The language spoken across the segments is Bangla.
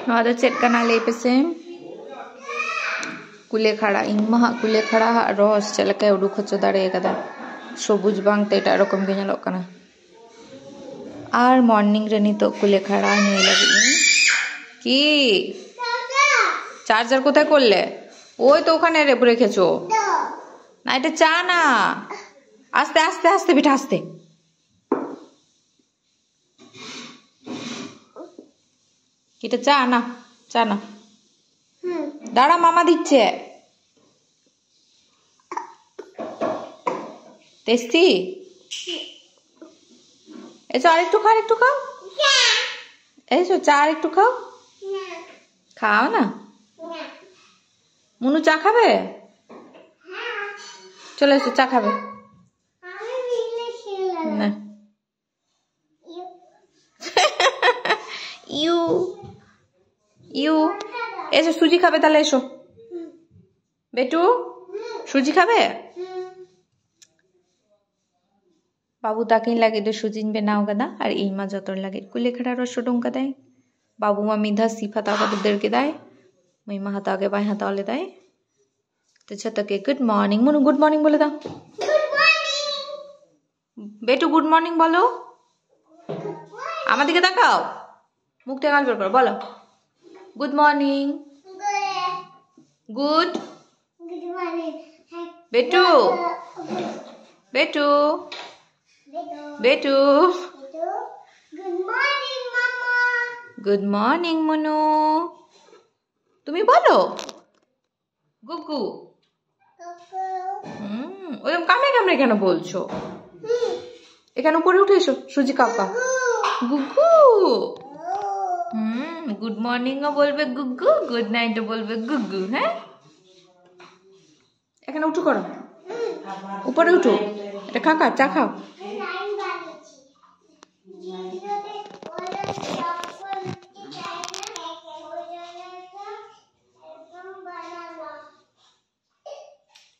Ada chat kana lepese kulekhara inma kulekhara ros chelaka uduk hocho dare kada sobuj bang te eta rokom ge nyelok kana ar morning re nito kulekhara niye lagi ki charger কোথায় করলে ওই তো ওখানে রেখেছো না এটা চা না আস্তে আস্তে আস্তে বিটা আস্তে এটা চা না দাঁড়া মামা দিচ্ছে টেস্টি এসো আরেকটু খাও এসো চা আরেকটু খাও খাও না মুনু চা খাবে চলে এসো চা খাবে না ইউ এসো সুজি খাবে তাহলে এসো বেটু সুজি খাবে বাবু তাকিন লাগে দে সুজিন বেনাও গদা আর ইমা যতর লাগে কুলেখাড়া রস ডঙ্কা দেয় बाबू मा मीधा सीफा ताका बुद्धर के दाए महिमा हाथा के बाएं हाथा वाले दाए तो छत के गुड मॉर्निंग मुनु गुड मॉर्निंग बोले दा बेटू गुड मॉर्निंग बोलो आमा दिके ताकाओ मुख ते गाल बेर करो बोलो गुड मॉर्निंग गुड मॉर्निंग बेटू बेटू बेटू गुड मॉर्निंग गुड मॉर्निंग मुनु তুমি বলো গুগু ওরকম কামড়ে কামড়ে কেন বলছো এখানে উপরে উঠে এসো সুজি কাকা গুগু গুড মর্নিং ও বলবে গুগু গুড নাইট ও বলবে গুগু হ্যাঁ এখানে উঠো করো উপরে উঠো এটা কাকা চা খাও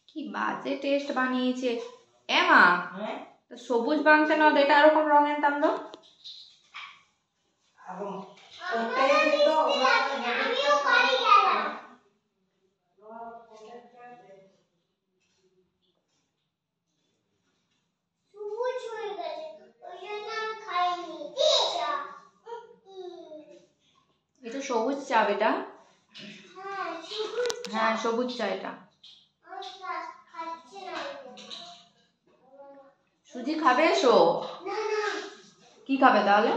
কি বাজে টেস্ট বানিয়েছে এমা তো সবুজ বাংটা না এটা এরকম রং আনতাম তো এটা সবুজ চা বেটা হ্যাঁ সবুজ চা এটা সুজি খাবে এসো কি খাবে তাহলে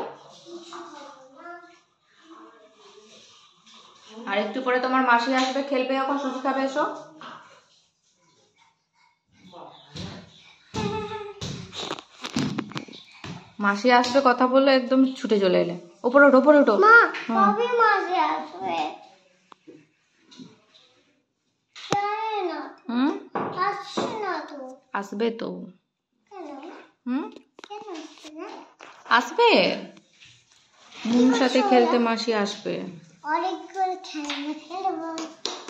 আর একটু পরে তোমার মাসি আসবে খেলবে এখন সুজি খাবে এসো মাসি আসবে কথা বললে একদম ছুটে চলে এলে উপরে ওঠো মা কবে মাসি আসবে আসবে তো আসবে মুনুর সাথে খেলতে মাসি আসবে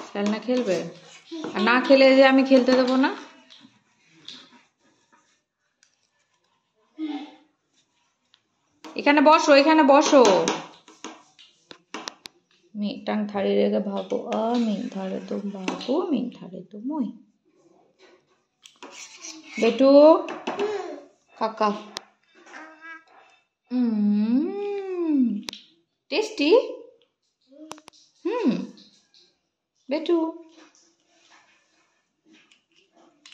খেলনা খেলবে আর না খেলে যে আমি খেলতে দেবো না এখানে বসো মিটাং থাড়ি রেগে ভাবো মিং থাড়ে তো বাবু মিং থাড়ে তো মই बेटू काका टेस्टी बेटू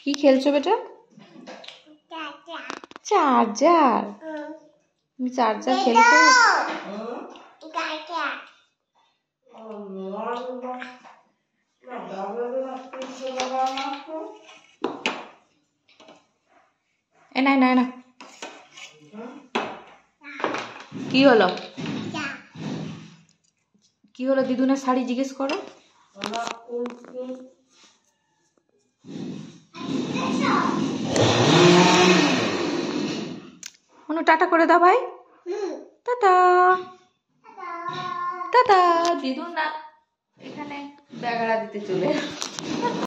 की खेलছো बेटा चार्जर তুমি চার্জার খেলছো না কি হলো দিদুনের শাড়ি জিজ্ঞেস করো মনু টাটা করে দাও ভাই টাটা টাটা দিদুন না এখানে ব্যাগড়া দিতে চলে